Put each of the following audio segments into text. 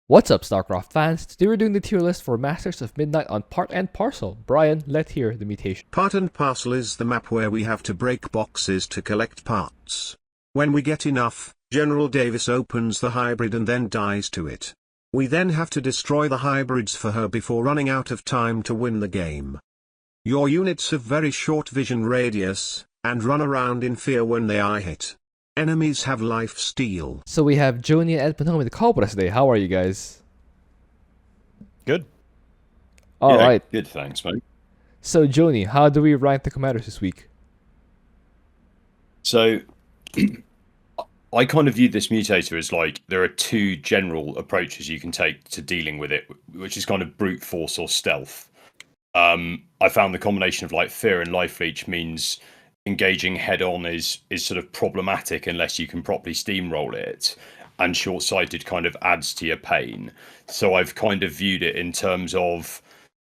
What's up, Starcraft fans? Today we're doing the tier list for Masters of Midnight on Part and Parcel. Brian, let's hear the mutation. Part and Parcel is the map where we have to break boxes to collect parts. When we get enough, General Davis opens the hybrid and then dies to it. We then have to destroy the hybrids for her before running out of time to win the game. Your units have very short vision radius, and run around in fear when they are hit. Enemies have life steal. So we have Joni and Edmund in the call with us today. How are you guys? Good. All right. Good, thanks, mate. So Joni, how do we rank the commanders this week? So, I kind of viewed this mutator as like there are two general approaches you can take to dealing with it, which is kind of brute force or stealth. I found the combination of like fear and life leech means engaging head on is sort of problematic unless you can properly steamroll it, and short-sighted kind of adds to your pain. So I've kind of viewed it in terms of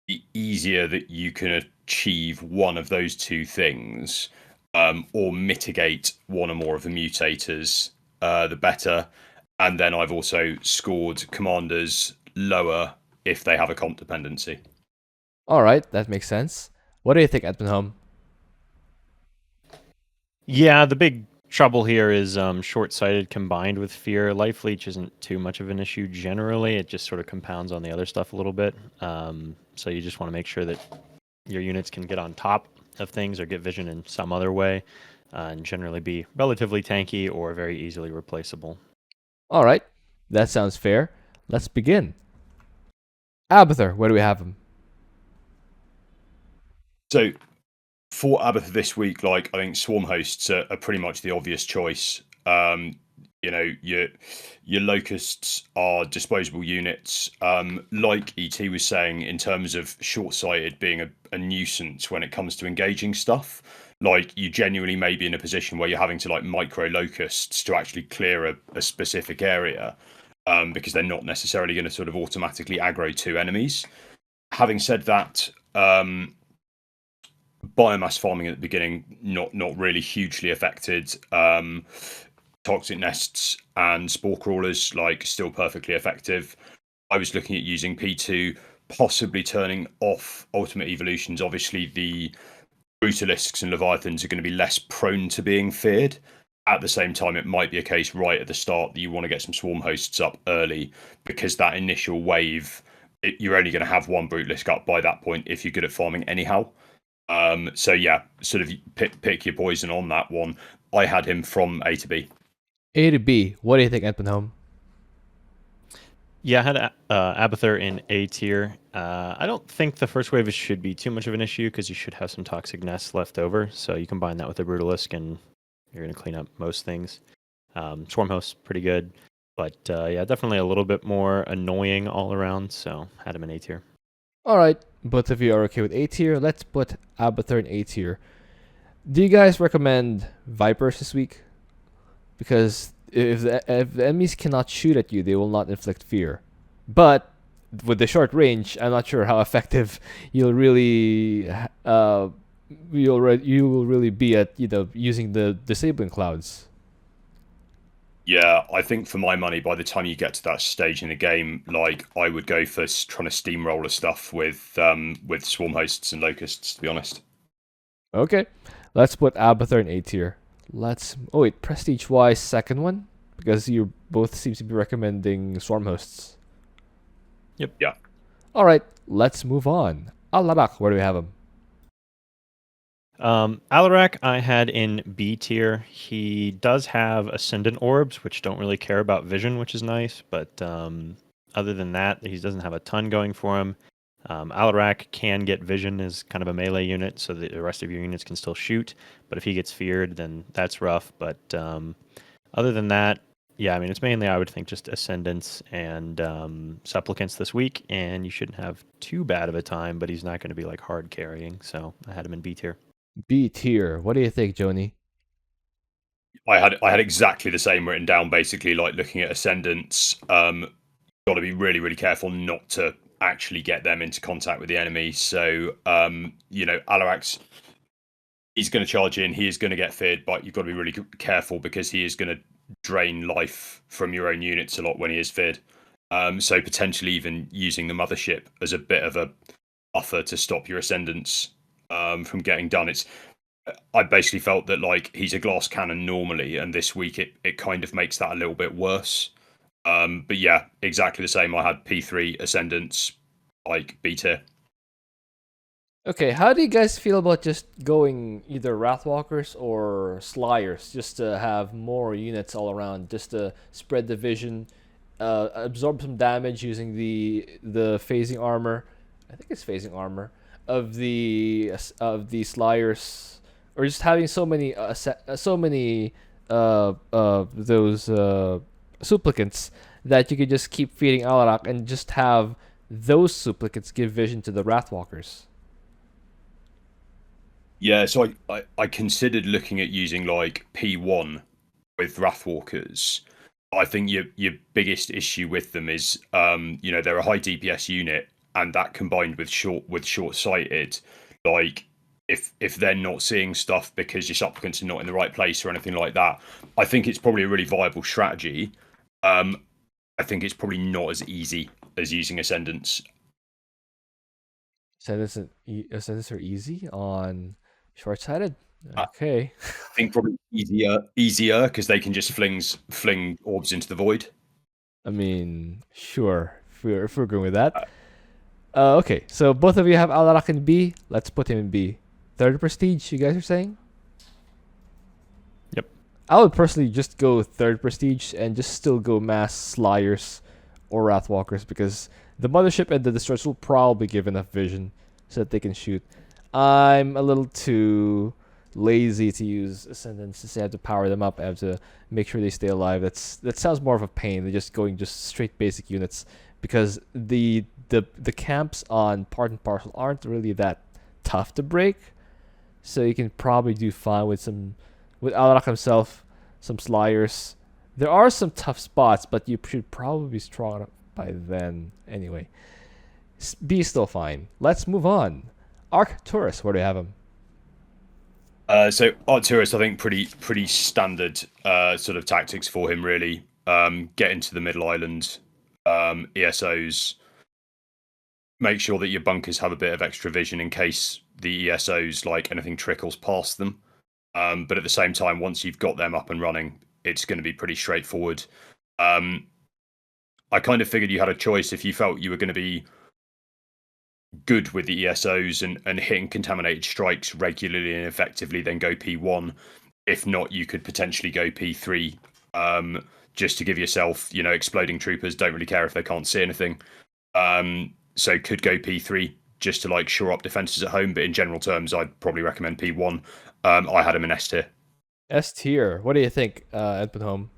the easier that you can achieve one of those two things, or mitigate one or more of the mutators, the better. And then I've also scored commanders lower if they have a comp dependency. All right, that makes sense. What do you think, Edmund? Yeah, the big trouble here is short-sighted combined with fear. Life leech isn't too much of an issue generally. It just sort of compounds on the other stuff a little bit. So you just want to make sure that your units can get on top of things or get vision in some other way, and generally be relatively tanky or very easily replaceable. All right, that sounds fair. Let's begin. Abathur, where do we have him? So for Abathur this week, like I think swarm hosts are pretty much the obvious choice. You know, your locusts are disposable units. Like ET was saying, in terms of short-sighted being a nuisance when it comes to engaging stuff. Like you genuinely may be in a position where you're having to like micro locusts to actually clear a specific area, because they're not necessarily going to sort of automatically aggro two enemies. Having said that, biomass farming at the beginning not really hugely affected. Toxic nests and spore crawlers like still perfectly effective. I was looking at using P2, possibly turning off ultimate evolutions. Obviously the brutalisks and leviathans are going to be less prone to being feared. At the same time, it might be a case right at the start that you want to get some swarm hosts up early, because that initial wave, you're only going to have one brutalisk up by that point if you're good at farming anyhow. So yeah, sort of pick your poison on that one. I had him from A to B. A to B. What do you think, Edmund? Yeah, I had Abathur in A tier. I don't think the first wave should be too much of an issue because you should have some toxic nests left over. So you combine that with the Brutalisk and you're going to clean up most things. Swarm host, pretty good. But yeah, definitely a little bit more annoying all around. So had him in A tier. All right, both of you are okay with A tier. Let's put Abathur in A tier. Do you guys recommend Vipers this week? Because if the enemies cannot shoot at you, they will not inflict fear. But with the short range, I'm not sure how effective you'll really you will really be at using the disabling clouds. Yeah, I think for my money, by the time you get to that stage in the game, like I would go for trying to steamroller stuff with swarm hosts and locusts. To be honest. Okay, let's put Abathur in A tier. Oh wait, prestige wise second one, because you both seem to be recommending swarm hosts. Yep. Yeah. All right, let's move on. Alarak, where do we have him? Alarak I had in B tier. He does have Ascendant Orbs, which don't really care about vision, which is nice. But other than that, he doesn't have a ton going for him. Alarak can get vision as kind of a melee unit, so that the rest of your units can still shoot. But if he gets feared, then that's rough. But other than that, yeah, I mean, it's mainly, I would think, just Ascendants and Supplicants this week, and you shouldn't have too bad of a time, but he's not going to be like hard carrying, so I had him in B tier. B tier. What do you think, Joni? I had exactly the same written down. Basically, like looking at ascendants, got to be really careful not to actually get them into contact with the enemy. So Alarak's, he's going to charge in. He is going to get feared, but you've got to be really careful because he is going to drain life from your own units a lot when he is feared. So potentially even using the mothership as a bit of a buffer to stop your ascendants from getting done. I basically felt that like he's a glass cannon normally, and this week it kind of makes that a little bit worse. But yeah, exactly the same. I had P3 ascendants, like B tier. Okay, how do you guys feel about just going either Wrathwalkers or Slayers, just to have more units all around, just to spread the vision, absorb some damage using the phasing armor. I think it's phasing armor of the Slayers, or just having so many those supplicants that you could just keep feeding Alarak and just have those supplicants give vision to the Wrathwalkers. Yeah, so I considered looking at using like P1 with Wrathwalkers. I think your biggest issue with them is they're a high DPS unit, and that combined with short-sighted, like if they're not seeing stuff because your supplicants are not in the right place or anything like that, I think it's probably a really viable strategy. I think it's probably not as easy as using Ascendants. Ascendants are easy on Shortsighted. I Okay. think probably easier because they can just fling orbs into the void. I mean, sure. If we're going with that. Okay, so both of you have Alarak in B. Let's put him in B. Third prestige, you guys are saying? Yep. I would personally just go third prestige and just still go mass Slayers or Wrathwalkers because the mothership and the destroyers will probably give enough vision so that they can shoot. I'm a little too lazy to use Ascendants since I have to power them up. I have to make sure they stay alive. That sounds more of a pain than just going just straight basic units because the camps on part and parcel aren't really that tough to break. So you can probably do fine with Alarak himself, some Slayers. There are some tough spots, but you should probably be strong enough by then. Anyway, B is still fine. Let's move on. Arcturus, where do you have him? So Arcturus, I think pretty standard sort of tactics for him really. Get into the middle island, ESOs. Make sure that your bunkers have a bit of extra vision in case the ESOs like anything trickles past them. But at the same time, once you've got them up and running, it's going to be pretty straightforward. I kind of figured you had a choice if you felt you were going to be good with the ESOs and hitting contaminated strikes regularly and effectively, then go P1. If not, you could potentially go P3 just to give yourself, exploding troopers don't really care if they can't see anything. So could go P3 just to like shore up defenses at home. But in general terms, I'd probably recommend P1. I had him in S tier. S tier. What do you think, Edmund?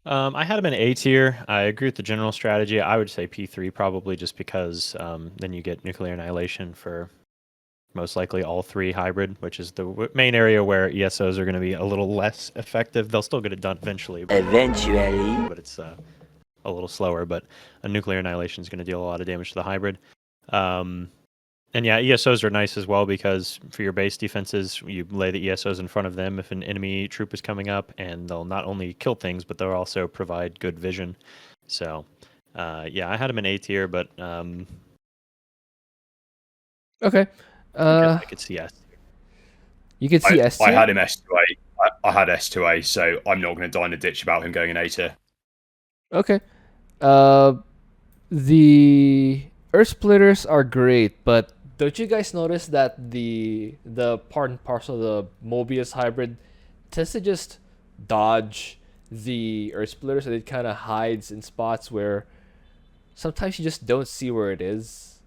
I had him in A tier. I agree with the general strategy. I would say P3 probably just because then you get nuclear annihilation for most likely all three hybrid, which is the main area where ESOs are going to be a little less effective. They'll still get it done eventually. But it's a little slower. But a nuclear annihilation is going to deal a lot of damage to the hybrid. And yeah, ESOs are nice as well because for your base defenses, you lay the ESOs in front of them if an enemy troop is coming up, and they'll not only kill things, but they'll also provide good vision. So, yeah, I had him in A tier, but Okay. I could see S. You could see S tier. I had him S2A. I had S2A, so I'm not going to die in a ditch about him going in A tier. Okay. The Earth Splitters are great, but don't you guys notice that the part and parcel of the Mobius hybrid tends to just dodge the Earth Splitters, and it kind of hides in spots where sometimes you just don't see where it is,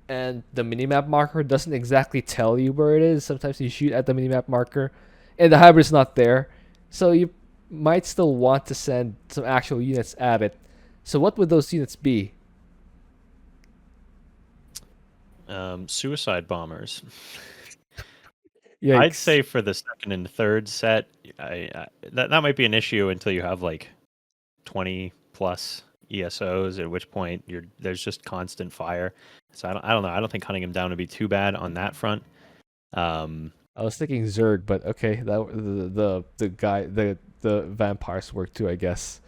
and the minimap marker doesn't exactly tell you where it is. Sometimes you shoot at the minimap marker, and the hybrid's not there, so you might still want to send some actual units at it. So what would those units be? Suicide bombers. Yikes. I'd say for the second and third set, that might be an issue until you have like 20 plus ESOs, at which point there's just constant fire. So I don't know. I don't think hunting him down would be too bad on that front. I was thinking Zerg, but okay, that the vampires work too, I guess.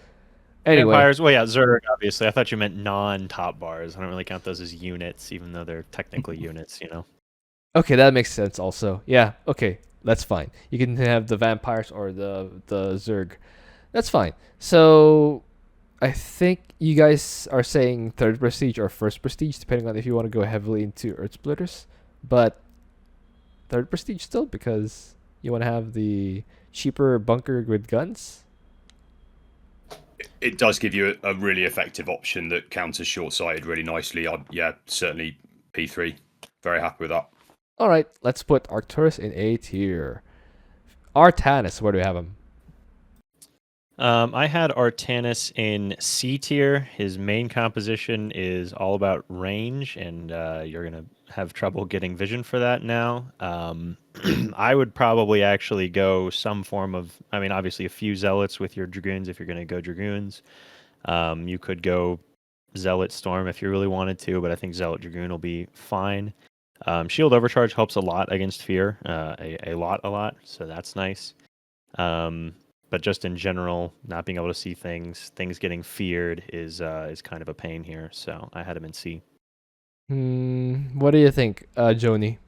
Anyway, Vampires. Well, yeah, Zerg. Obviously, I thought you meant non-top bars. I don't really count those as units, even though they're technically units. You know. okay, that makes sense. Also, yeah, okay, that's fine. You can have the vampires or the Zerg. That's fine. So I think you guys are saying third prestige or first prestige, depending on if you want to go heavily into Earth Splitters. But third prestige still because you want to have the cheaper bunker with guns. It does give you a really effective option that counters short-sighted really nicely. Yeah, certainly P3. Very happy with that. All right, let's put Arcturus in A tier. Artanis, where do we have him? I had Artanis in C tier. His main composition is all about range, and you're gonna have trouble getting vision for that now. I would probably actually go some form of. I mean, obviously a few zealots with your dragoons if you're gonna go dragoons. You could go zealot storm if you really wanted to, but I think zealot dragoon will be fine. Shield overcharge helps a lot against fear, a lot. So that's nice. But just in general, not being able to see things getting feared is kind of a pain here. So I had him in C. What do you think, Joni?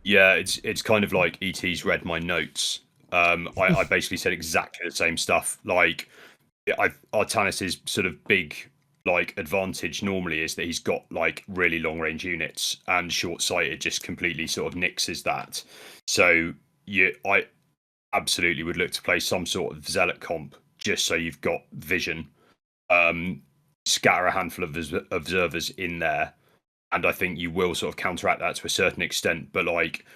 Yeah, it's kind of like ET's read my notes. I basically said exactly the same stuff. Like, Artanis's sort of big like advantage normally is that he's got like really long range units, and short sighted just completely sort of nixes that. So I absolutely would look to play some sort of zealot comp just so you've got vision. Scatter a handful of observers in there, and I think you will sort of counteract that to a certain extent. But like,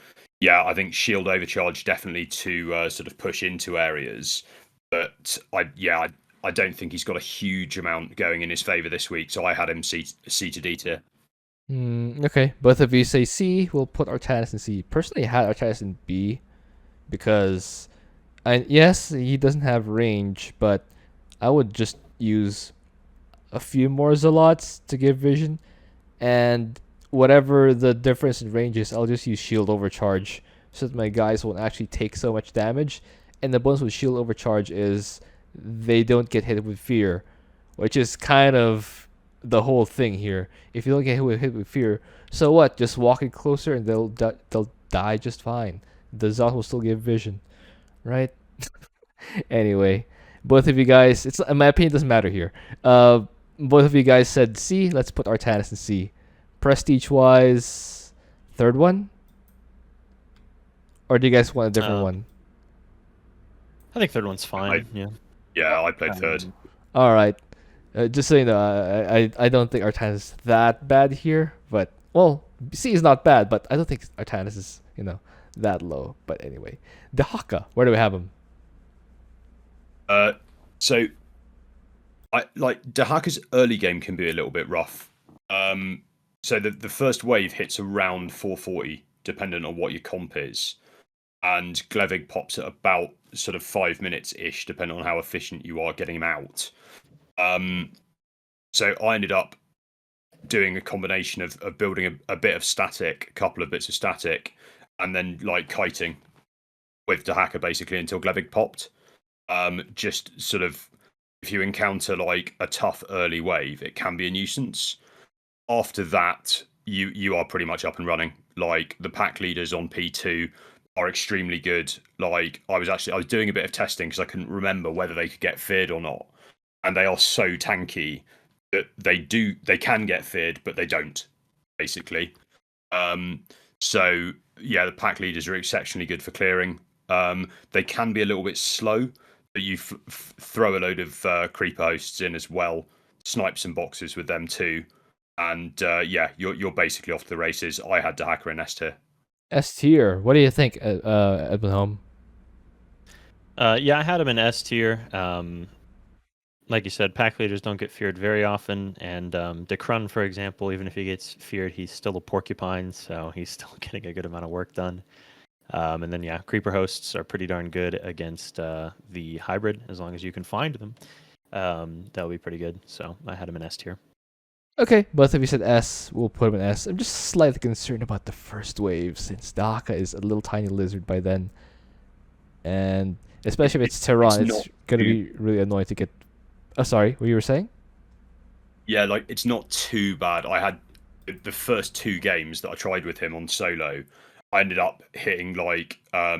yeah, I think shield overcharge definitely to sort of push into areas. But I don't think he's got a huge amount going in his favor this week, so I had him C to D tier. Okay, both of you say C. We'll put Artanis in C. Personally, I had Artanis in B because, yes, he doesn't have range, but I would just use a few more Zealots to give vision, and whatever the difference in range is, I'll just use shield overcharge so that my guys won't actually take so much damage. And the bonus with shield overcharge is they don't get hit with fear, which is kind of the whole thing here. If you don't get hit with fear, so what? Just walk in closer and they'll die just fine. The Zot will still give vision, right? Anyway, both of you guys, it's in my opinion, it doesn't matter here. Both of you guys said C. Let's put Artanis in C. Prestige wise, third one, or do you guys want a different one? I think third one's fine. Yeah, I played third. All right. Just so you know, I don't think Artanis is that bad here, but well, C is not bad, but I don't think Artanis is that low. But anyway, Dehaka, where do we have him? So I like Dehaka's early game can be a little bit rough. So the first wave hits around 440, dependent on what your comp is, and Glevig pops at about sort of 5 minutes ish, depending on how efficient you are getting him out. So I ended up doing a combination of building a bit of static, a couple of bits of static, and then like kiting with Dehaka basically until Glevig popped. Just sort of, if you encounter like a tough early wave, it can be a nuisance. After that, you are pretty much up and running. Like the pack leaders on P2 are extremely good. Like I was doing a bit of testing because I couldn't remember whether they could get feared or not, and they are so tanky that they can get feared, but they don't basically. So yeah, the pack leaders are exceptionally good for clearing. They can be a little bit slow, but you throw a load of creeper hosts in as well, snipe some boxes with them too, and yeah, you're basically off to the races. I had Dehaka in S tier. S tier. What do you think, Edwin Home? Yeah, I had him in S tier. Like you said, pack leaders don't get feared very often, and Dekrun, for example, even if he gets feared, he's still a porcupine, so he's still getting a good amount of work done. And then yeah, creeper hosts are pretty darn good against the hybrid as long as you can find them. That'll be pretty good. So I had him in S tier. Okay, both of you said S. We'll put him in S. I'm just slightly concerned about the first wave since Dehaka is a little tiny lizard by then, and especially if it's Tehran, it's gonna be really annoying to get Oh, sorry, what you were saying? Yeah, like it's not too bad. I had the first 2 games that I tried with him on solo. I ended up hitting like uh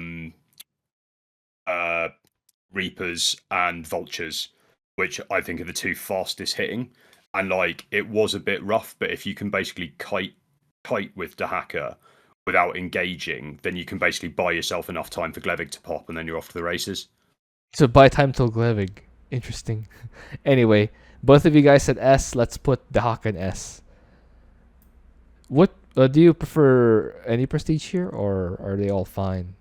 Reapers and Vultures, which I think are the 2 fastest hitting. And like it was a bit rough, but if you can basically kite with Dehaka without engaging, then you can basically buy yourself enough time for Glevig to pop, and then you're off to the races. So by time till Glevig. Interesting. Anyway, both of you guys said S. Let's put Dehaka in S. What do you prefer? Any prestige here, or are they all fine?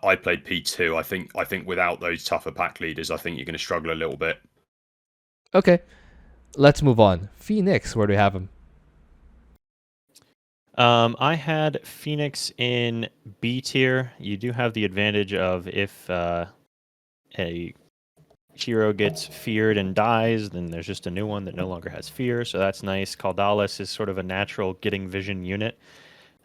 I played P2. I think without those tougher pack leaders, I think you're going to struggle a little bit. Okay, let's move on. Phoenix, where do we have him? I had Phoenix in B tier. You do have the advantage of if a hero gets feared and dies, then there's just a new one that no longer has fear, so that's nice. Caldalis is sort of a natural getting vision unit.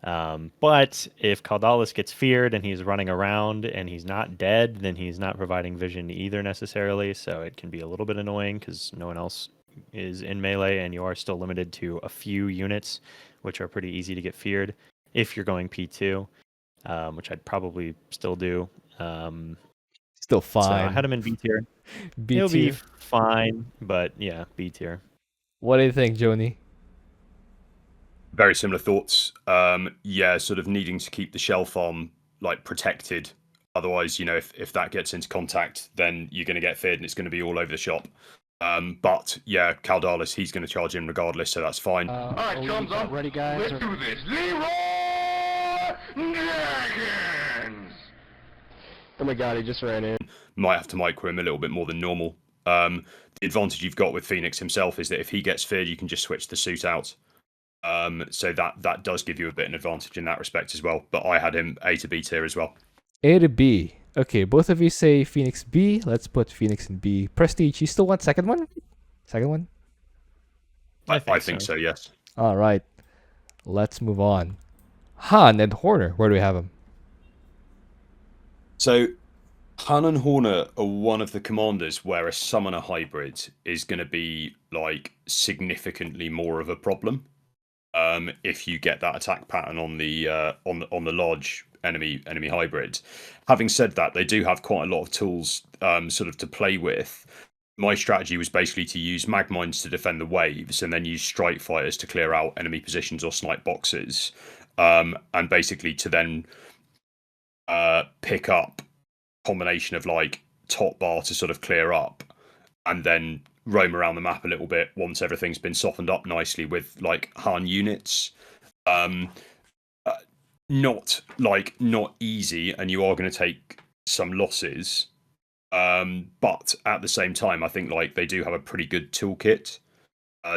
But if Caldalis gets feared and he's running around and he's not dead, then he's not providing vision either necessarily, so it can be a little bit annoying because no one else is in melee and you are still limited to a few units, which are pretty easy to get feared if you're going P2, which I'd probably still do. Still So fine. I had him in B tier. B He'll be tier. fine, but yeah, B tier. What do you think, Joni? Very similar thoughts. Yeah, sort of needing to keep the shell farm like protected. Otherwise, if that gets into contact, then you're going to get feared and it's going to be all over the shop. But yeah, Caldalis, he's going to charge in regardless, so that's fine. All right, chums up. Ready, guys? Let's do this. Leroy Dragons! Oh my god, he just ran in. Might have to micro him a little bit more than normal. The advantage you've got with Phoenix himself is that if he gets feared, you can just switch the suit out. So that does give you a bit of an advantage in that respect as well. But I had him A to B tier as well. A to B. Okay, both of you say Phoenix B. Let's put Phoenix in B. Prestige, you still want second one? Second one? I think so, yes. All right. Let's move on. Han and Horner, where do we have them? So Han and Horner are one of the commanders where a summoner hybrid is going to be like significantly more of a problem. If you get that attack pattern on the large enemy hybrid. Having said that, they do have quite a lot of tools sort of to play with. My strategy was basically to use Magmines to defend the waves, and then use Strike Fighters to clear out enemy positions or snipe boxes, and basically to then pick up a combination of like top bar to sort of clear up, and then roam around the map a little bit once everything's been softened up nicely with like Han units. Not easy, and you are going to take some losses. But at the same time, I think like they do have a pretty good toolkit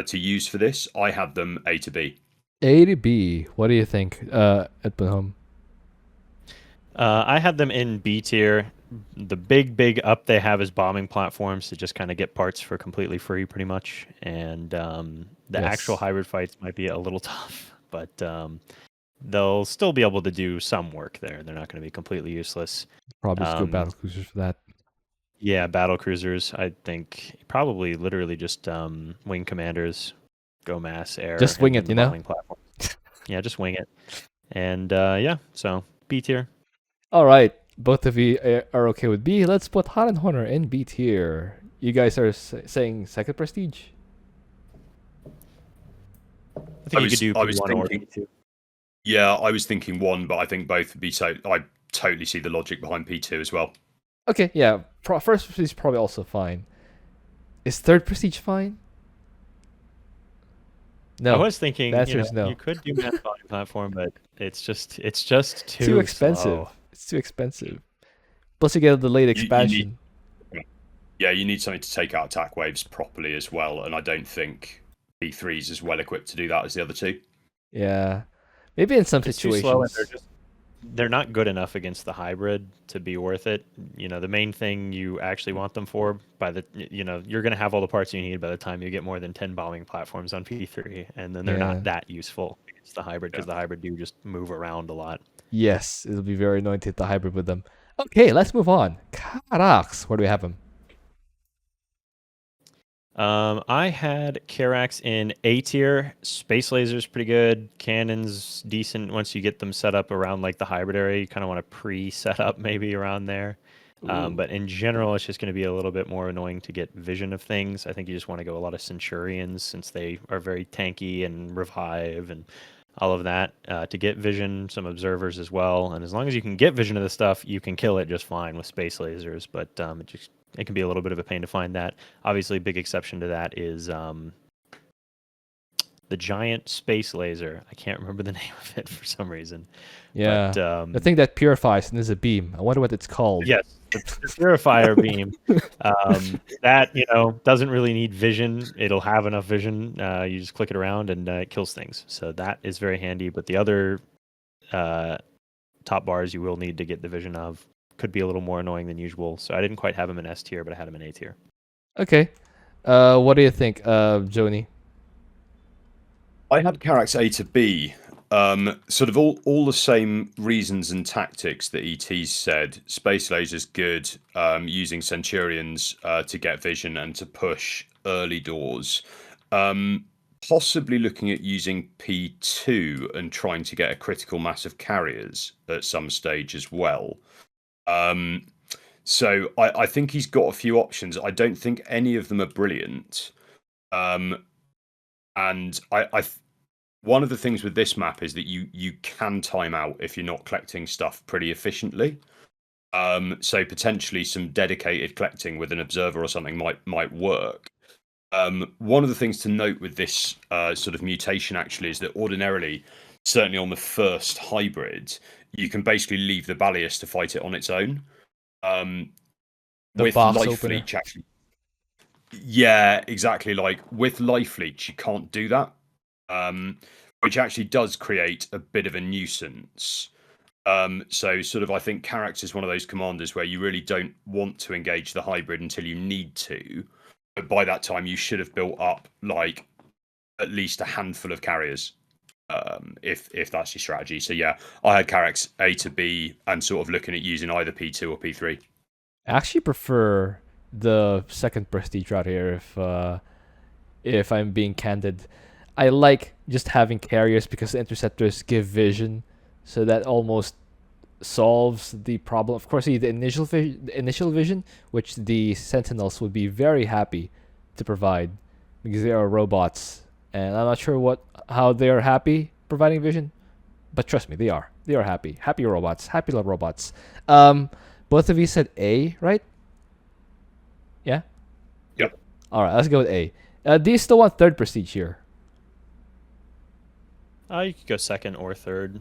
to use for this. I had them A to B. A to B. What do you think, at home? I had them in B tier. The big up they have is bombing platforms to just kind of get parts for completely free, pretty much. And the actual hybrid fights might be a little tough, but they'll still be able to do some work there. They're not going to be completely useless. Probably just go battle cruisers for that. Yeah, battle cruisers. I think probably literally just wing commanders, go mass air. Just wing it, Yeah, just wing it. And yeah, so B tier. All right, both of you are okay with B. Let's put Han and Horner in B tier. You guys are saying second prestige? I think you could do one or P2. Yeah, I was thinking one, but I think both would be so. I totally see the logic behind P2 as well. Okay, yeah. First prestige is probably also fine. Is third prestige fine? No. I was thinking no. You could do mass bombing platform, but it's just too expensive. Slow. It's too expensive. Plus, you get a delayed expansion. You need something to take out attack waves properly as well, and I don't think P3 is as well equipped to do that as the other two. Yeah, maybe in some situations. Too slow, and they're not good enough against the hybrid to be worth it. The main thing you actually want them for you're going to have all the parts you need by the time you get more than 10 bombing platforms on P3, and then they're not that useful against the hybrid because the hybrid do just move around a lot. Yes, it'll be very annoying to hit the hybrid with them. Okay, let's move on. Karax, where do we have him? I had Karax in A tier. Space lasers pretty good. Cannons decent once you get them set up around like the hybrid area. You kind of want to pre-set up maybe around there. But in general, it's just going to be a little bit more annoying to get vision of things. I think you just want to go a lot of Centurions since they are very tanky and revive and all of that to get vision. Some observers as well, and as long as you can get vision of the stuff, you can kill it just fine with space lasers. But it can be a little bit of a pain to find that. Obviously, big exception to that is the giant space laser. I can't remember the name of it for some reason. Yeah, But, the thing that purifies and is a beam. I wonder what it's called. yes, the purifier beam. That doesn't really need vision. It'll have enough vision. You just click it around and it kills things. So that is very handy. But the other top bars you will need to get the vision of could be a little more annoying than usual. So I didn't quite have him in S tier, but I had him in A tier. Okay. What do you think, Joni? I had Karax A to B. Sort of all the same reasons and tactics that ET's said. Space lasers good, using Centurions to get vision and to push early doors. Possibly looking at using P2 and trying to get a critical mass of carriers at some stage as well. So I think he's got a few options. I don't think any of them are brilliant. And one of the things with this map is that you can time out if you're not collecting stuff pretty efficiently. So potentially some dedicated collecting with an observer or something might work. One of the things to note with this sort of mutation actually is that ordinarily, certainly on the first hybrid, you can basically leave the Balius to fight it on its own. With Life Leech, actually. Yeah, exactly. Like with Life Leech, you can't do that. Which actually does create a bit of a nuisance. So sort of I think Karax is one of those commanders where you really don't want to engage the hybrid until you need to. But by that time you should have built up like at least a handful of carriers. If that's your strategy. So yeah, I had Karax A to B and sort of looking at using either P2 or P3. I actually prefer the second prestige route here if I'm being candid. I like just having carriers because the interceptors give vision, so that almost solves the problem. Of course, the initial vision, which the Sentinels would be very happy to provide because they are robots, and I'm not sure how they are happy providing vision, but trust me, they are happy robots, happy little robots. Both of you said A, right? Yeah. Yep. All right, let's go with A. Do you still want third prestige here? You could go second or third.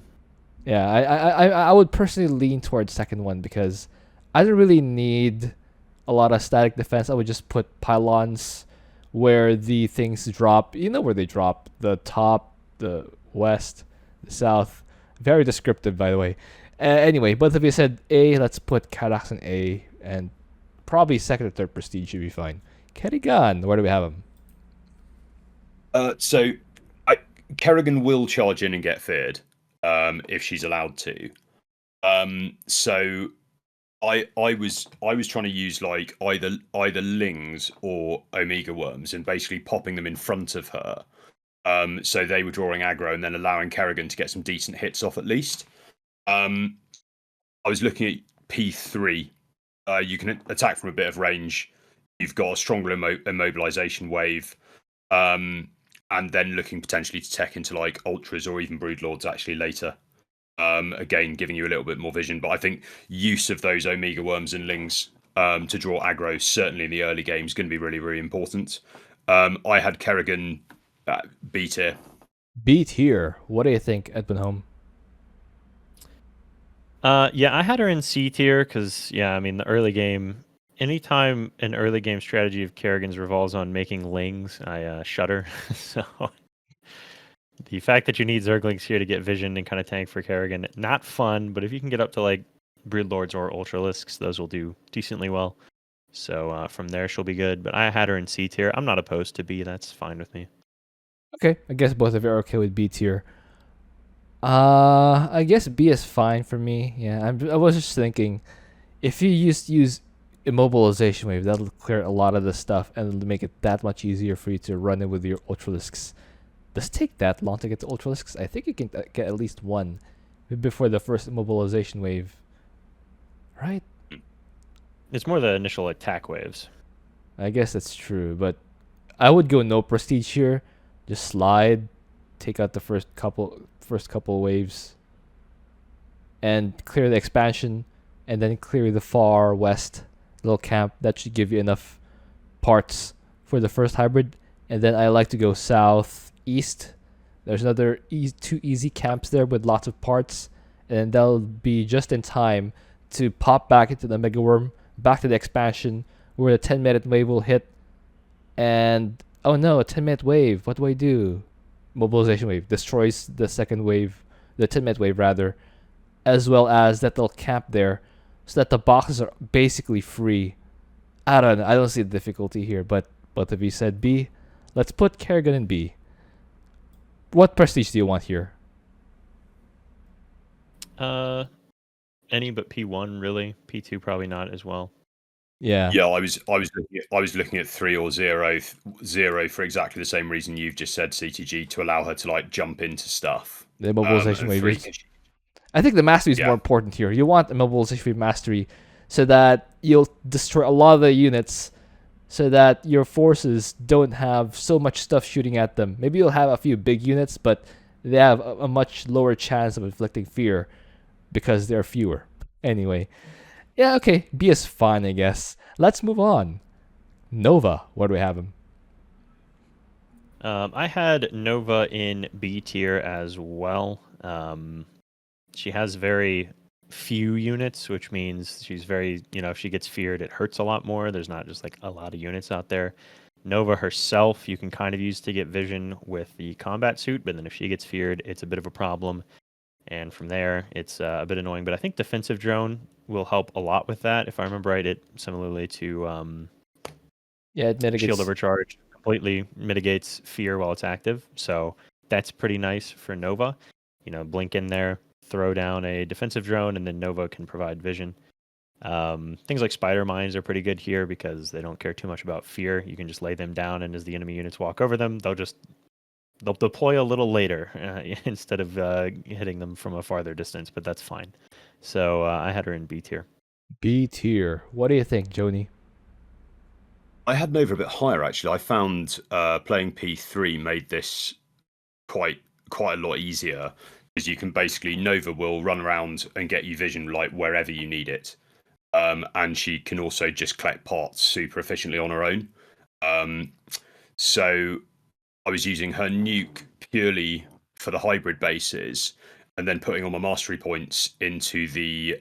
Yeah, I would personally lean towards second one because I don't really need a lot of static defense. I would just put pylons where the things drop. You know where they drop: the top, the west, the south. Very descriptive, by the way. Anyway, both of you said A. Let's put Karax in A, and probably second or third prestige should be fine. Kerrigan, where do we have him? So Kerrigan will charge in and get feared if she's allowed to. So I was trying to use like either Lings or Omega Worms and basically popping them in front of her. So they were drawing aggro and then allowing Kerrigan to get some decent hits off at least. I was looking at P3. You can attack from a bit of range. You've got a stronger immobilization wave. And then looking potentially to tech into like Ultras or even Broodlords actually later. Again, giving you a little bit more vision. But I think use of those Omega Worms and Lings to draw aggro, certainly in the early game, is going to be really, really important. I had Kerrigan B tier. B tier. What do you think, Edwin Home? Yeah, I had her in C tier because, I mean, the early game, anytime an early game strategy of Kerrigan's revolves on making Lings, I shudder. So the fact that you need Zerglings here to get vision and kind of tank for Kerrigan, not fun, but if you can get up to like Broodlords or Ultralisks, those will do decently well. So from there, she'll be good. But I had her in C tier. I'm not opposed to B. That's fine with me. Okay, I guess both of you are okay with B tier. I guess B is fine for me. Yeah, I was just thinking, if you use immobilization wave. That'll clear a lot of the stuff and it'll make it that much easier for you to run in with your Ultralisks. Does it take that long to get to Ultralisks? I think you can get at least one before the first immobilization wave. Right? It's more the initial attack waves. I guess that's true, but I would go no prestige here. Just slide, take out the first couple waves, and clear the expansion, and then clear the far west little camp. That should give you enough parts for the first hybrid. And then I like to go southeast. There's another two easy camps there with lots of parts, and that'll be just in time to pop back into the Mega Worm, back to the expansion, where the 10-minute wave will hit. And oh no, a 10-minute wave. What do I do? Mobilization wave destroys the second wave, the 10-minute wave rather, as well as that little camp there, so that the boxes are basically free. I don't know. I don't see the difficulty here, but both of you said B. Let's put Kerrigan in B. What prestige do you want here? Any but P1 really. P2 probably not as well. Yeah. Yeah, I was looking at 3 or 0 for exactly the same reason you've just said, CTG, to allow her to like jump into stuff. The mobilization wave. I think the mastery is more important here. You want a mobilization wave mastery so that you'll destroy a lot of the units, so that your forces don't have so much stuff shooting at them. Maybe you'll have a few big units, but they have a much lower chance of inflicting fear because there are fewer. Anyway, yeah, okay, B is fine, I guess. Let's move on. Nova, where do we have him? I had Nova in B tier as well. She has very few units, which means she's very, if she gets feared, it hurts a lot more. There's not just like a lot of units out there. Nova herself, you can kind of use to get vision with the combat suit, but then if she gets feared, it's a bit of a problem. And from there, it's a bit annoying. But I think defensive drone will help a lot with that. If I remember right, it similarly to it mitigates shield overcharge, completely mitigates fear while it's active. So that's pretty nice for Nova. Blink in there, throw down a defensive drone, and then Nova can provide vision. Things like spider mines are pretty good here because they don't care too much about fear. You can just lay them down, and as the enemy units walk over them, they'll deploy a little later instead of hitting them from a farther distance, but that's fine. So I had her in B tier. B tier. What do you think, Joni? I had Nova a bit higher actually. I found playing P3 made this quite a lot easier, because you can basically, Nova will run around and get you vision like wherever you need it, and she can also just collect parts super efficiently on her own. So I was using her nuke purely for the hybrid bases, and then putting all my mastery points into the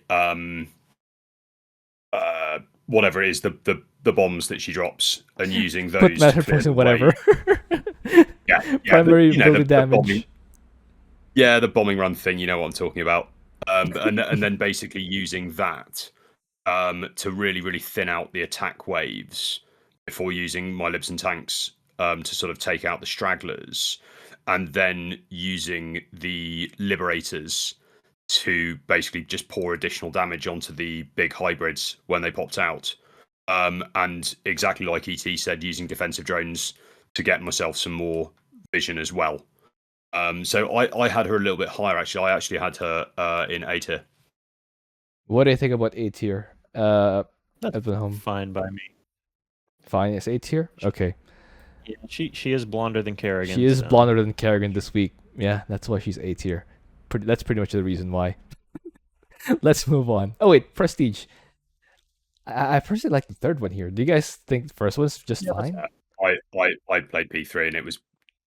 whatever it is, the bombs that she drops, and using those. Put mastery points in whatever. yeah, primary building damage. The bombing run thing, you know what I'm talking about. And then basically using that to really thin out the attack waves before using my libs and tanks to sort of take out the stragglers, and then using the liberators to basically just pour additional damage onto the big hybrids when they popped out. And exactly like ET said, using defensive drones to get myself some more vision as well. So I had her a little bit higher actually. I actually had her in A tier. What do you think about A tier? That's fine by me. Fine, it's A tier? Okay. Yeah, she is blonder than Kerrigan. She is blonder than Kerrigan this week. Yeah, that's why she's A tier. That's pretty much the reason why. Let's move on. Oh wait, prestige. I personally like the third one here. Do you guys think the first one's just fine? I played P3 and it was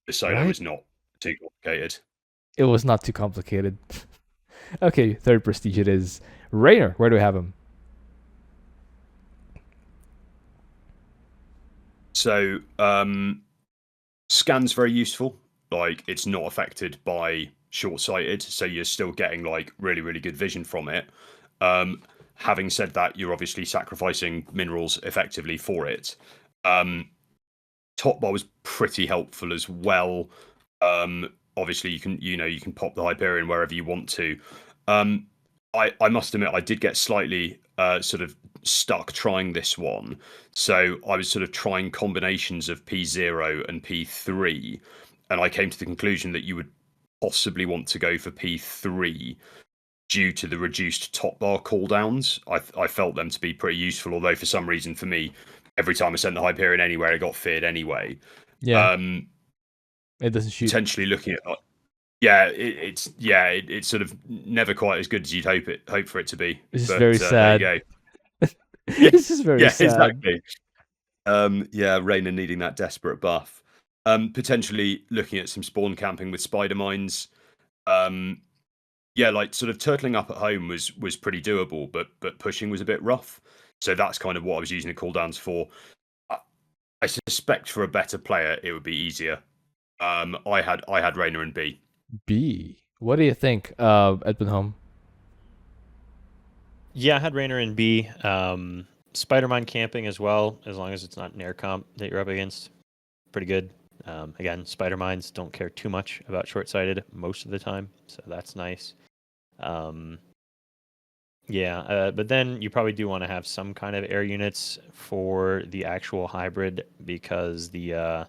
the solo was not too complicated. It was not too complicated. Okay, third prestige it is. Raynor, where do we have him? So scan's very useful. Like, it's not affected by Shortsighted, so you're still getting like really good vision from it. Having said that, you're obviously sacrificing minerals effectively for it. Top bar was pretty helpful as well. Obviously you can pop the Hyperion wherever you want to. I must admit I did get slightly sort of stuck trying this one. So I was sort of trying combinations of P0 and P3, and I came to the conclusion that you would possibly want to go for P3 due to the reduced top bar cooldowns. I felt them to be pretty useful, although for some reason for me, every time I sent the Hyperion anywhere, it got feared anyway. Yeah. It doesn't shoot. Potentially looking at, it's sort of never quite as good as you'd hope for it to be. This is very sad. There you go. This is very sad. Exactly. Raynor needing that desperate buff. Potentially looking at some spawn camping with spider mines. Like sort of turtling up at home was pretty doable, but pushing was a bit rough. So that's kind of what I was using the cooldowns for. I suspect for a better player it would be easier. I had Raynor in B. B. What do you think, Edwin? Yeah, I had Raynor in B. Spider-Mine camping as well, as long as it's not an air comp that you're up against. Pretty good. Again, Spider-Mines don't care too much about Shortsighted most of the time, so that's nice. But then you probably do want to have some kind of air units for the actual hybrid, because the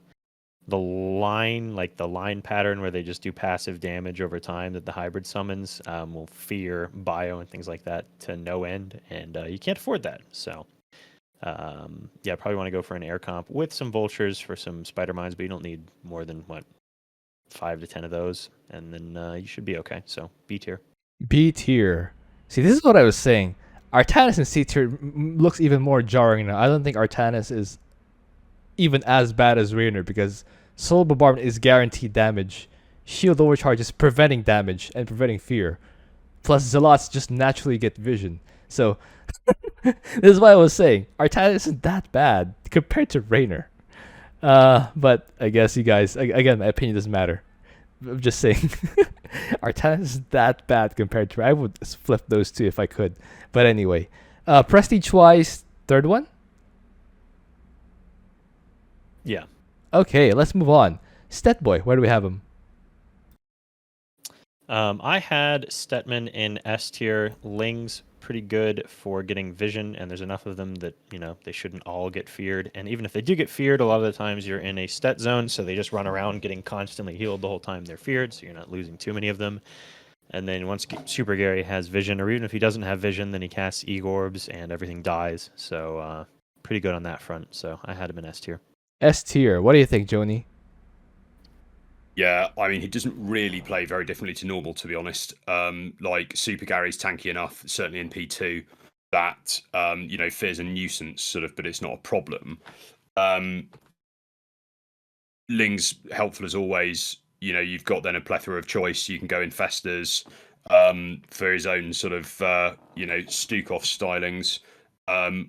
line pattern where they just do passive damage over time that the hybrid summons will fear bio and things like that to no end, and you can't afford that. So probably want to go for an air comp with some vultures for some spider mines, but you don't need more than 5 to 10 of those, and then you should be okay. So B tier. B tier. See, this is what I was saying. Artanis in C tier looks even more jarring now. I don't think Artanis is even as bad as Raynor, because Soul Bombardment is guaranteed damage. Shield Overcharge is preventing damage and preventing fear. Plus Zealots just naturally get vision. So this is why I was saying Artanis isn't that bad compared to Raynor. But I guess you guys, again, my opinion doesn't matter. I'm just saying Artanis is that bad compared to. I would flip those two if I could. But anyway, prestige wise, third one. Yeah. Okay, let's move on. Stetboy, where do we have him? I had Stetmann in S tier. Ling's pretty good for getting vision, and there's enough of them that, they shouldn't all get feared. And even if they do get feared, a lot of the times you're in a stet zone, so they just run around getting constantly healed the whole time they're feared, so you're not losing too many of them. And then once Super Gary has vision, or even if he doesn't have vision, then he casts Egorbs and everything dies. So pretty good on that front. So I had him in S tier. S tier. What do you think, Joni? Yeah, I mean, he doesn't really play very differently to normal, to be honest. Like, Super Gary's tanky enough, certainly in P2, that, fear's a nuisance, sort of, but it's not a problem. Ling's helpful as always. You've got then a plethora of choice. You can go Infestors for his own sort of, Stukov stylings.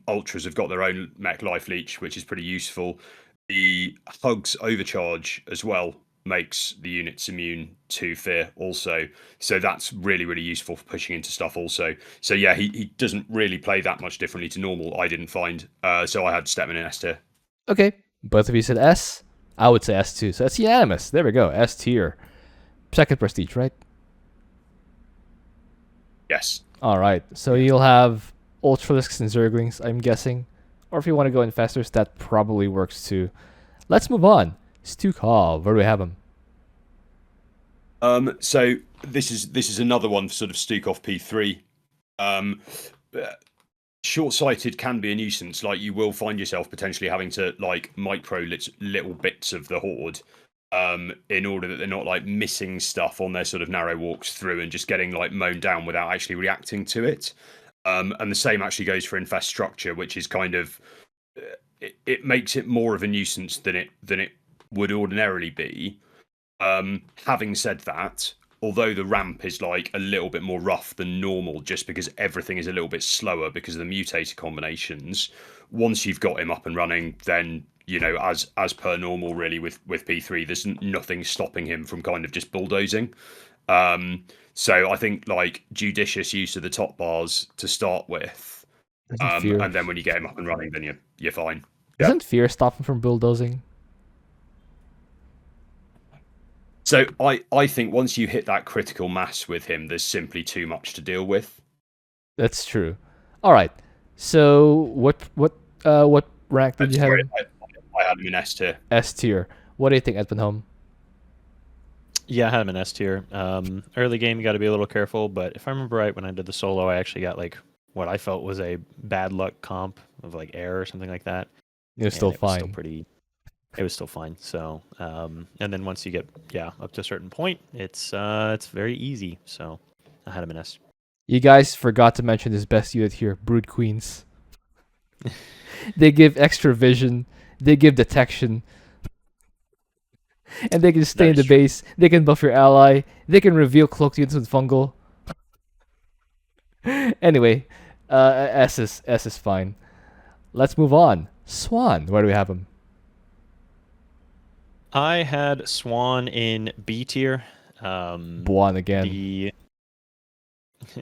Ultras have got their own mech life leech, which is pretty useful. The Hugs overcharge as well makes the units immune to fear also, so that's really, really useful for pushing into stuff also. So yeah, he doesn't really play that much differently to normal, I didn't find. So I had Stetmann in S tier. Okay, both of you said S. I would say S too, so that's unanimous. There we go, S tier. Second prestige, right? Yes. All right, so you'll have Ultralisks and Zerglings, I'm guessing, or if you want to go Infestors, that probably works too. Let's move on. Stukov, where do we have him? So this is another one for sort of Stukov P3. Short-sighted can be a nuisance. Like, you will find yourself potentially having to micro little bits of the horde in order that they're not missing stuff on their sort of narrow walks through and just getting mown down without actually reacting to it. And the same actually goes for Infest Structure, which is kind of it makes it more of a nuisance than it would ordinarily be. Having said that, although the ramp is a little bit more rough than normal, just because everything is a little bit slower because of the mutator combinations, once you've got him up and running, then as per normal really with P3, there's nothing stopping him from kind of just bulldozing. So I think judicious use of the top bars to start with, and then when you get him up and running, then you're fine. Doesn't fear stop him from bulldozing? So I think once you hit that critical mass with him, there's simply too much to deal with. That's true. All right. So what rank did you have? Sorry, Him? I had him in S tier. S tier. What do you think, Edwin? Yeah, I had him in S tier. Early game, you got to be a little careful, but if I remember right, when I did the solo, I actually got like what I felt was a bad luck comp of like air or something like that. It was still and it was fine. still pretty. It was still fine. So, and then once you get up to a certain point, it's very easy. So, I had him in S. You guys forgot to mention his best unit here, Brood Queens. They give extra vision, they give detection, and they can stay in the base. They can buff your ally. They can reveal cloaked units with fungal. Anyway, S is fine. Let's move on. Swann, where do we have him? I had Swann in B tier. Buon again.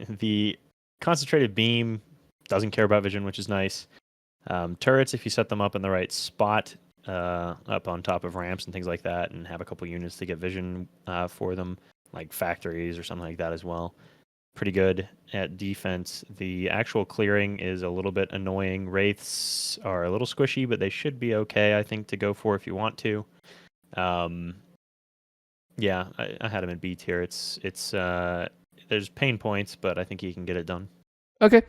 The concentrated beam doesn't care about vision, which is nice. Turrets, if you set them up in the right spot, up on top of ramps and things like that, and have a couple units to get vision for them, like factories or something like that as well. Pretty good at defense. The actual clearing is a little bit annoying. Wraiths are a little squishy, but they should be okay, I think, to go for if you want to. Yeah, I had him in B tier. It's there's pain points, but I think he can get it done. Okay.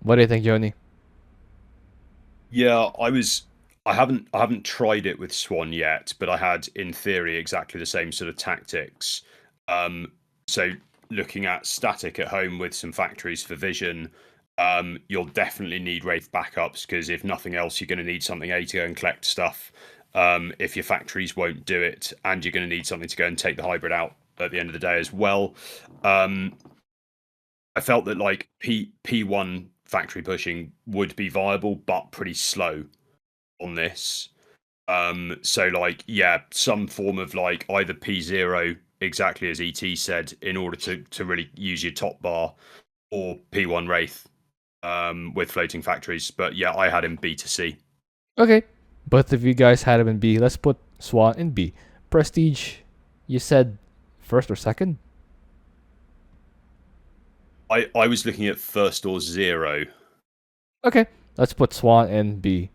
What do you think, Joni? Yeah, I haven't tried it with Swann yet, but I had in theory exactly the same sort of tactics. So looking at static at home with some factories for vision, you'll definitely need Wraith backups because if nothing else, you're going to need something to go and collect stuff. If your factories won't do it, and you're going to need something to go and take the hybrid out at the end of the day as well. I felt that like P1 factory pushing would be viable, but pretty slow on this. So like, yeah, some form of like either P0, exactly as ET said, in order to really use your top bar, or P1 Wraith with floating factories. But yeah, I had him B to C. Okay. Both of you guys had him in B. Let's put Swann in B. Prestige, you said first or second? I was looking at first or zero. Okay. Let's put Swann in B.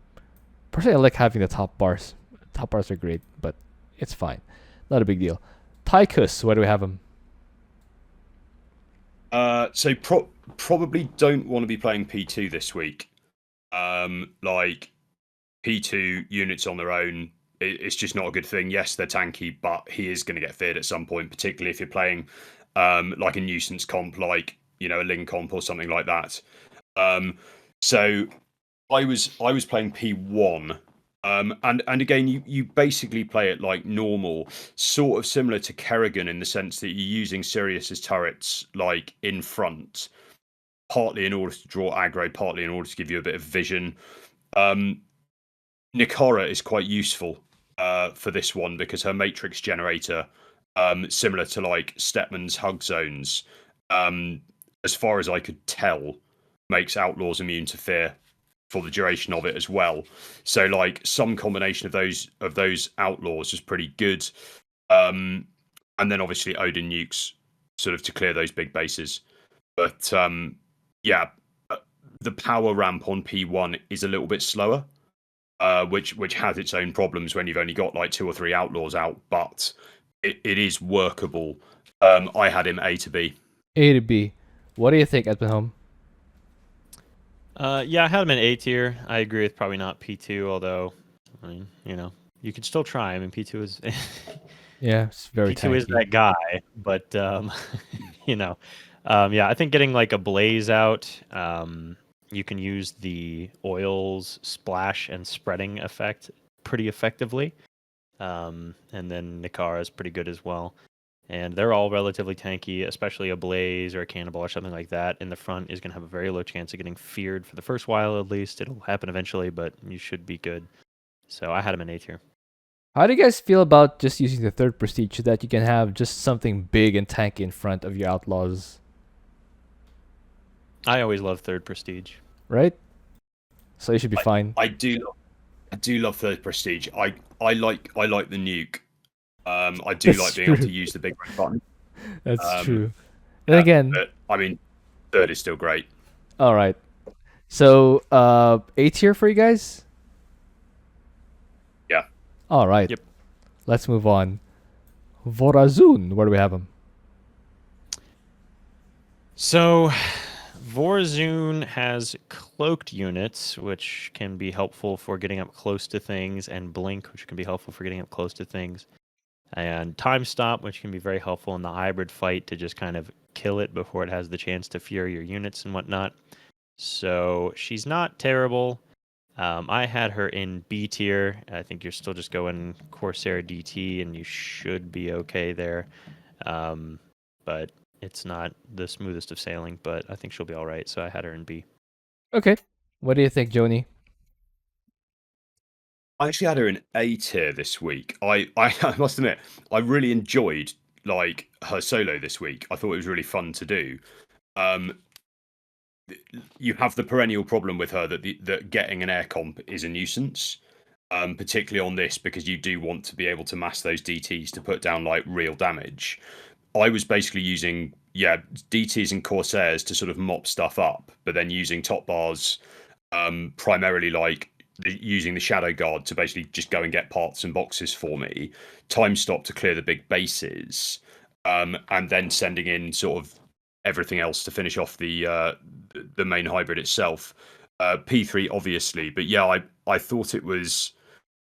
Personally, I like having the top bars. Top bars are great, but it's fine. Not a big deal. Tychus, where do we have him? So probably don't want to be playing P2 this week. Like P2 units on their own, it's just not a good thing. Yes, they're tanky, but he is going to get feared at some point, particularly if you're playing like a nuisance comp, like a Ling comp or something like that. So I was playing P1. And again, you basically play it like normal, sort of similar to Kerrigan in the sense that you're using Sirius's turrets like in front, partly in order to draw aggro, partly in order to give you a bit of vision. Nikara is quite useful for this one because her matrix generator, similar to like Stetmann's hug zones, as far as I could tell, makes outlaws immune to fear for the duration of it as well. So like some combination of those outlaws is pretty good. And then obviously Odin nukes sort of to clear those big bases. But yeah, the power ramp on P1 is a little bit slower, which has its own problems when you've only got like 2 or 3 outlaws out, but it is workable. I had him A to B. A to B. What do you think, Edwin? Yeah, I had him in A tier. I agree with probably not P2, although, I mean, you could still try. I mean, P2 is yeah, it's very P2 tanky. is that guy, but yeah, I think getting like a blaze out, you can use the oils splash and spreading effect pretty effectively, and then Nikara is pretty good as well. And they're all relatively tanky, especially a Blaze or a Cannibal or something like that in the front is going to have a very low chance of getting feared for the first while at least. It'll happen eventually, but you should be good. So I had him in A tier. How do you guys feel about just using the third prestige so that you can have just something big and tanky in front of your outlaws? I always love third prestige. Right? So you should be fine. I do love third prestige. I like the nuke. I do That's like being true. able to use the big red button. That's true. And again, but, I mean, third is still great. all right. So, A tier for you guys? Yeah. All right. Yep. Let's move on. Vorazun, where do we have him? So, Vorazun has cloaked units, which can be helpful for getting up close to things, and blink, which can be helpful for getting up close to things, and time stop, which can be very helpful in the hybrid fight to just kind of kill it before it has the chance to fury your units and whatnot. So she's not terrible. I had her in B tier. I think you're still just going Corsair DT, and you should be okay there. But it's not the smoothest of sailing, but I think she'll be all right. So I had her in B. Okay. What do you think, Joni? I actually had her in A tier this week. I must admit, I really enjoyed like her solo this week. I thought it was really fun to do. You have the perennial problem with her that getting an air comp is a nuisance, particularly on this, because you do want to be able to mass those DTs to put down like real damage. I was basically using DTs and Corsairs to sort of mop stuff up, but then using top bars, primarily like using the Shadow Guard to basically just go and get parts and boxes for me, time stop to clear the big bases, and then sending in sort of everything else to finish off the main hybrid itself. P3 obviously, but yeah, I thought it was,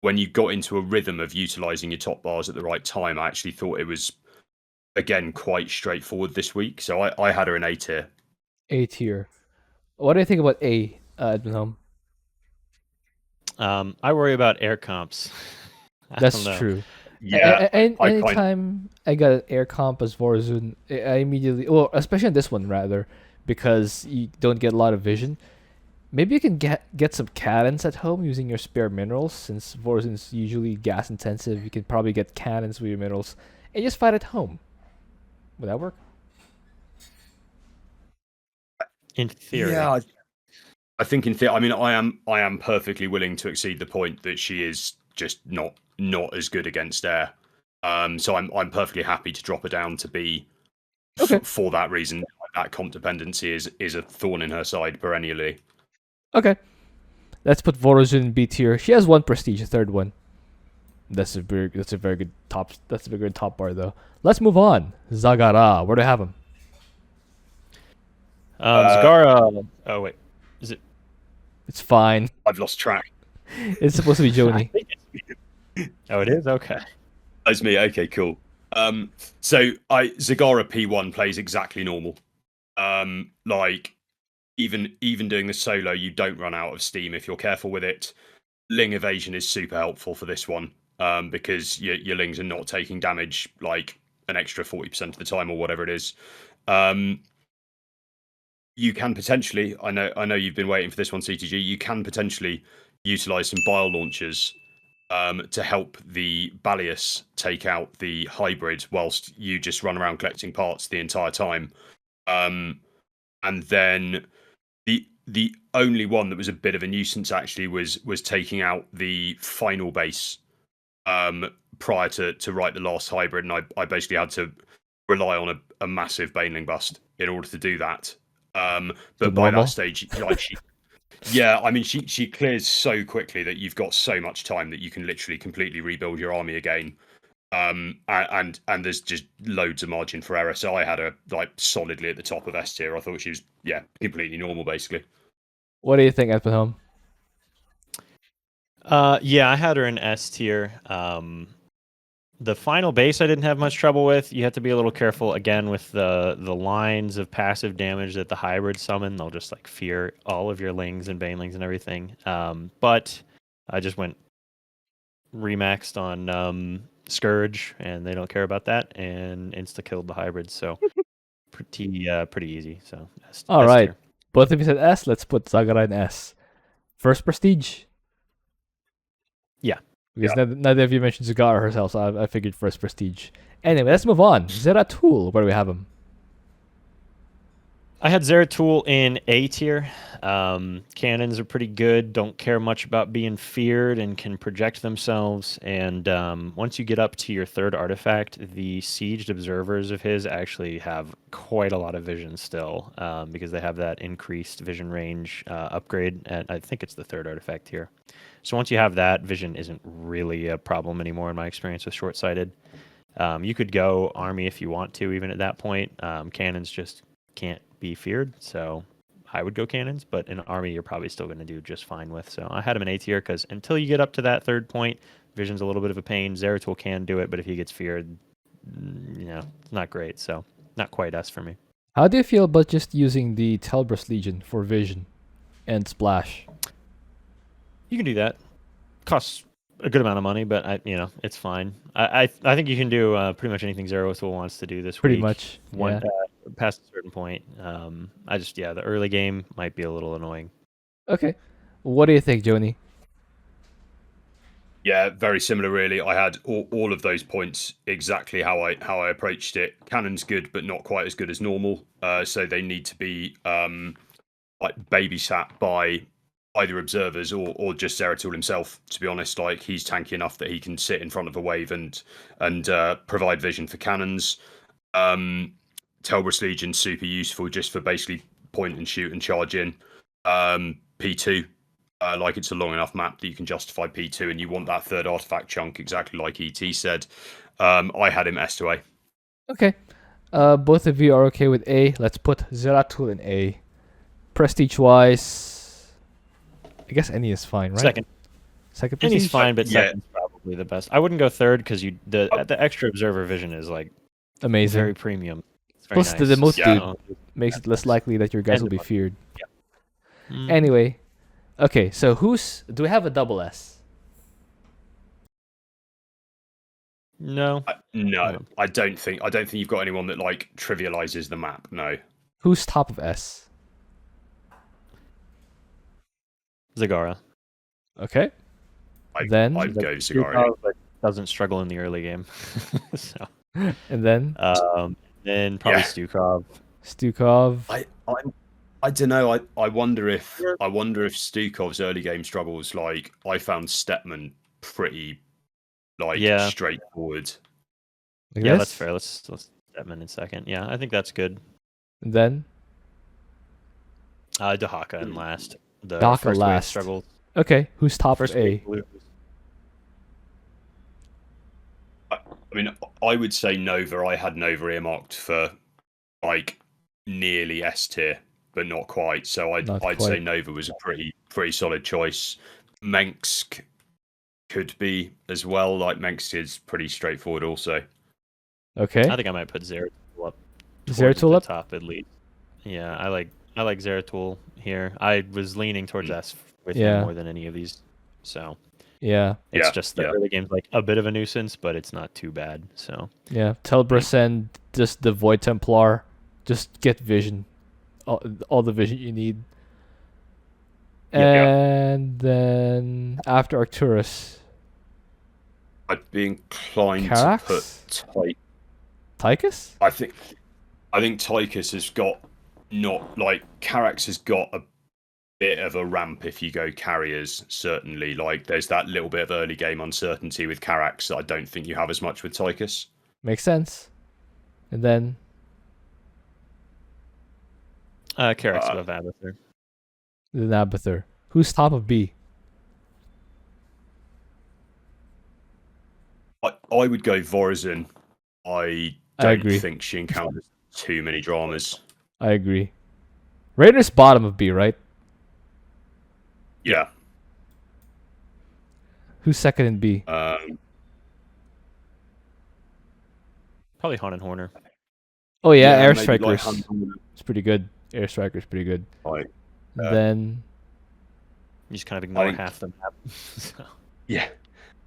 when you got into a rhythm of utilizing your top bars at the right time, I actually thought it was again quite straightforward this week. So I had her in A tier. A tier. What do you think about A, Edmund? I worry about air comps. I That's don't know. true. Yeah, Anytime I got an air comp as Vorazun, I immediately, well, especially on this one rather, because you don't get a lot of vision. Maybe you can get some cannons at home using your spare minerals, since Vorazun is usually gas intensive. You can probably get cannons with your minerals and just fight at home. Would that work? In theory. Yeah, I think in theory. I mean, I am perfectly willing to exceed the point that she is just not as good against air. So I'm perfectly happy to drop her down to B. Okay. For that reason, that comp dependency is a thorn in her side perennially. Okay. Let's put Vorazun in B tier. She has one prestige, a third one. That's a very good top. That's a very good top bar though. Let's move on. Zagara, where do I have him? Zagara. Oh wait, is it? It's fine. I've lost track. It's supposed to be Joni. Oh, it is. Okay. That's me. Okay, cool. So Zagara P1 plays exactly normal. Like even doing the solo, you don't run out of steam if you're careful with it. Ling evasion is super helpful for this one, because your lings are not taking damage like an extra 40% of the time or whatever it is. You can potentially, I know you've been waiting for this one, CTG. You can potentially utilize some bile launchers to help the Balius take out the hybrid whilst you just run around collecting parts the entire time. And then the only one that was a bit of a nuisance actually was taking out the final base prior to write the last hybrid, and I basically had to rely on a massive Baneling bust in order to do that. But by that stage, like she clears so quickly that you've got so much time that you can literally completely rebuild your army again. And there's just loads of margin for error. So I had her like solidly at the top of S tier. I thought she was completely normal basically. What do you think, Edmund? Yeah, I had her in S tier. The final base I didn't have much trouble with. You have to be a little careful again with the lines of passive damage that the hybrids summon. They'll just like fear all of your lings and banelings and everything. But I just went remaxed on Scourge, and they don't care about that, and insta killed the hybrids. So pretty easy. So All right, tier. Both of you said S. Let's put Zagara in S. First prestige. Yeah. Because neither of you mentioned Zagara herself, so I figured first prestige. Anyway, let's move on. Zeratul, where do we have him? I had Zeratul in A tier. Cannons are pretty good, don't care much about being feared, and can project themselves. And once you get up to your third artifact, the sieged observers of his actually have quite a lot of vision still, because they have that increased vision range upgrade. And I think it's the third artifact here. So once you have that, vision isn't really a problem anymore in my experience with Shortsighted. You could go army if you want to, even at that point. Cannons just can't be feared, so I would go cannons, but in army you're probably still going to do just fine with. So I had him in A tier because until you get up to that third point, vision's a little bit of a pain. Zeratul can do it, but if he gets feared, it's not great. So not quite S for me. How do you feel about just using the Telbrus Legion for vision and splash? You can do that. Costs a good amount of money, but it's fine. I think you can do pretty much anything Zeratul wants to do this Pretty week. much. Yeah. Past a certain point. The early game might be a little annoying. Okay. What do you think, Joni? Yeah, very similar really. I had all of those points exactly how I approached it. Cannon's good, but not quite as good as normal. So they need to be babysat by either observers or just Zeratul himself. To be honest, he's tanky enough that he can sit in front of a wave and provide vision for cannons. Telbrus Legion's super useful just for basically point and shoot and charge in. P2, it's a long enough map that you can justify P2, and you want that third artifact chunk, exactly like ET said. I had him S to A. Okay. Both of you are okay with A. Let's put Zeratul in A. Prestige-wise, I guess any is fine, right? Second Prestige? Any's fine, but second's probably the best. I wouldn't go third because the extra observer vision is amazing, very premium. Plus nice. the demote Yeah. dude makes it less likely that your guys will be feared. Yeah. Anyway, okay, so do we have a double S? No. No, I don't think you've got anyone that trivializes the map. No. Who's top of S? Zagara. Okay. I'd go Zagara. Stukov, but doesn't struggle in the early game. So. And then? Then probably Stukov. Stukov. I don't know. I wonder if Stukov's early game struggles. I found Stetmann pretty straightforward. Like yeah, this? that's fair. Let's Stetmann in second. Yeah, I think that's good. And then? Dehaka in last. The Dehaka first last. wave struggled. Okay, who's top First of A? wave I mean, I would say Nova. I had Nova earmarked for nearly S tier, but not quite. So I'd say Nova was a pretty solid choice. Mengsk could be as well. Mengsk is pretty straightforward also. Okay. I think I might put Zeratul up. Zeratul up? Top at least. Yeah, I like Zeratul here. I was leaning towards S with him more than any of these. So yeah, it's just the early game's a bit of a nuisance, but it's not too bad. So yeah, Telbrus and just the Void Templar, just get vision, all the vision you need. And then after Arcturus, I'd be inclined Karax? to put Tychus? I think Tychus has got Karax has got a bit of a ramp if you go carriers, certainly. There's that little bit of early game uncertainty with Karax that I don't think you have as much with Tychus. Makes sense. And then Karax above Abathur. Then Abathur. Who's top of B? I would go Vorazun. I don't think she encounters too many dramas. I agree. Raynor's bottom of B, right? Yeah. Who's second in B? Probably Han and Horner. Oh yeah, Air maybe Strikers. It's pretty good. Air Strikers pretty good. Then you just kind of ignore half the map. So. Yeah.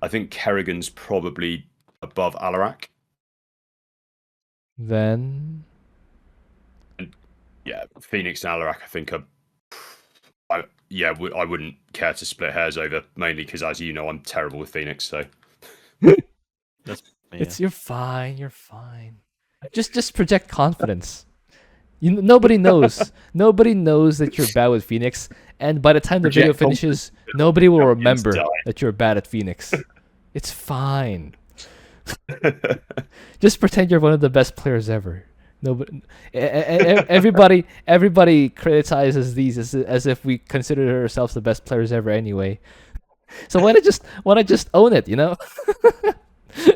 I think Kerrigan's probably above Alarak. Then yeah, Fenix and Alarak, I think I wouldn't care to split hairs over, mainly because, as you know, I'm terrible with Fenix. So you're fine. You're fine. Just project confidence. Nobody knows. Nobody knows that you're bad with Phoenix, and by the time the video Project finishes, nobody will Champions remember die. that you're bad at Phoenix. It's fine. Just pretend you're one of the best players ever. Nobody, everybody criticizes these as if we consider ourselves the best players ever anyway. So why not just own it, you know?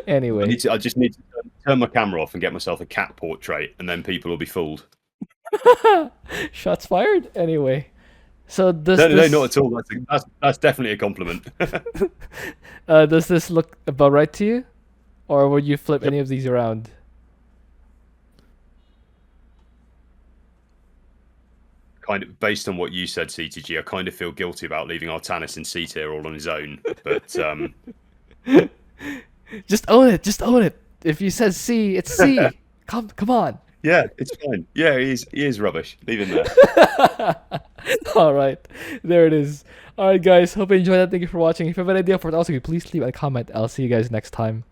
Anyway, I just need to turn my camera off and get myself a cat portrait, and then people will be fooled. shots fired. Anyway, so does No, this, not at all. That's definitely a compliment. does this look about right to you, or would you flip any of these around? Kind of based on what you said, CTG, I kind of feel guilty about leaving Artanis in C tier all on his own. But Just own it. Just own it. If you said C, it's C. Come on. yeah, it's fine. Yeah, he is rubbish. Leave him there. All right, there it is. All right, guys. Hope you enjoyed that. Thank you for watching. If you have an idea for it, also please leave a comment. I'll see you guys next time.